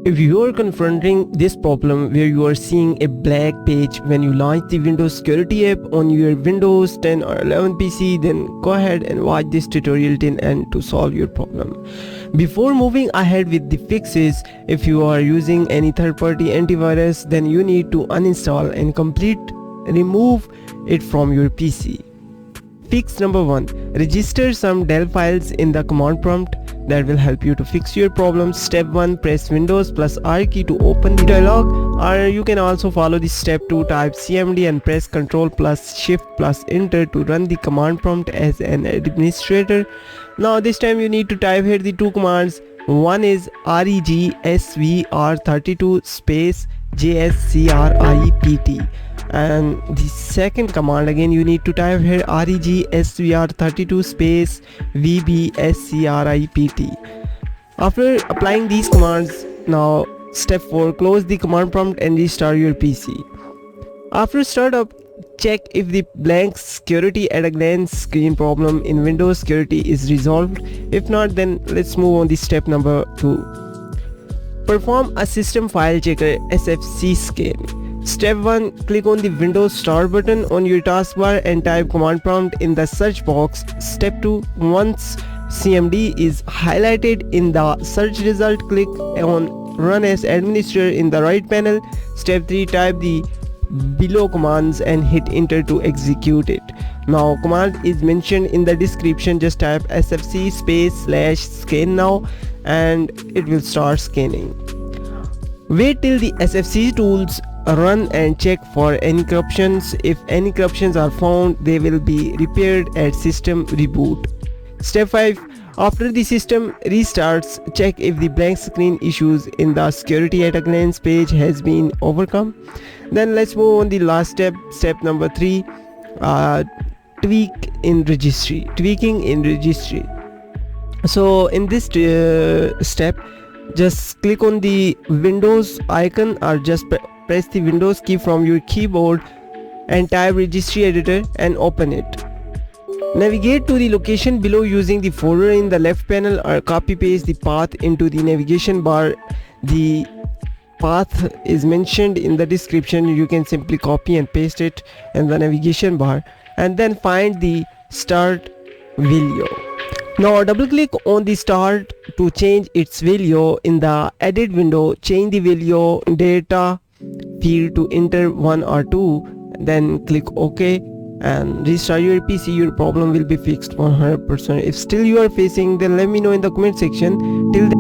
If you are confronting this problem where you are seeing a black page when you launch the Windows Security app on your Windows 10 or 11 PC, then go ahead and watch this tutorial till end to solve your problem. Before moving ahead with the fixes, if you are using any third-party antivirus, then you need to uninstall and remove it from your PC. Fix number 1. Register some del files in the command prompt. That will help you to fix your problem. Step 1. Press Windows plus R key to open the dialog, or you can also follow this step 2. Type CMD and press Ctrl plus Shift plus Enter to run the command prompt as an administrator. Now this time you need to type here the two commands. One is regsvr32 space JSCRIPT, and the second command again you need to type here regsvr32 space VBSCRIPT. After applying these commands, now step 4, close the command prompt and restart your PC. After startup, check if the blank security at a glance screen problem in Windows Security is resolved. If not, then let's move on to step number 2. Perform a system file checker SFC scan. Step 1. Click on the Windows Start button on your taskbar and type command prompt in the search box. Step 2. Once CMD is highlighted in the search result, click on Run as Administrator in the right panel. Step 3. Type the below commands and hit enter to execute it. Now command is mentioned in the description. Just type SFC space / scan now and it will start scanning. Wait till the SFC tools run and check for any corruptions. If any corruptions are found, they will be repaired at system reboot. Step 5. After the system restarts, check if the blank screen issues in the security at a glance page has been overcome. Then let's move on the last step. Step number 3. Tweaking in registry. So in this step, just click on the Windows icon or just press the Windows key from your keyboard and type registry editor and open it. Navigate to the location below using the folder in the left panel or copy paste the path into the navigation bar. The path is mentioned in the description. You can simply copy and paste it in the navigation bar and then find the start video. Now double click on the start to change its value. In the edit window, change the value data field to enter 1 or 2, then click OK and restart your PC. Your problem will be fixed 100%. If still you are facing, then let me know in the comment section. Till then,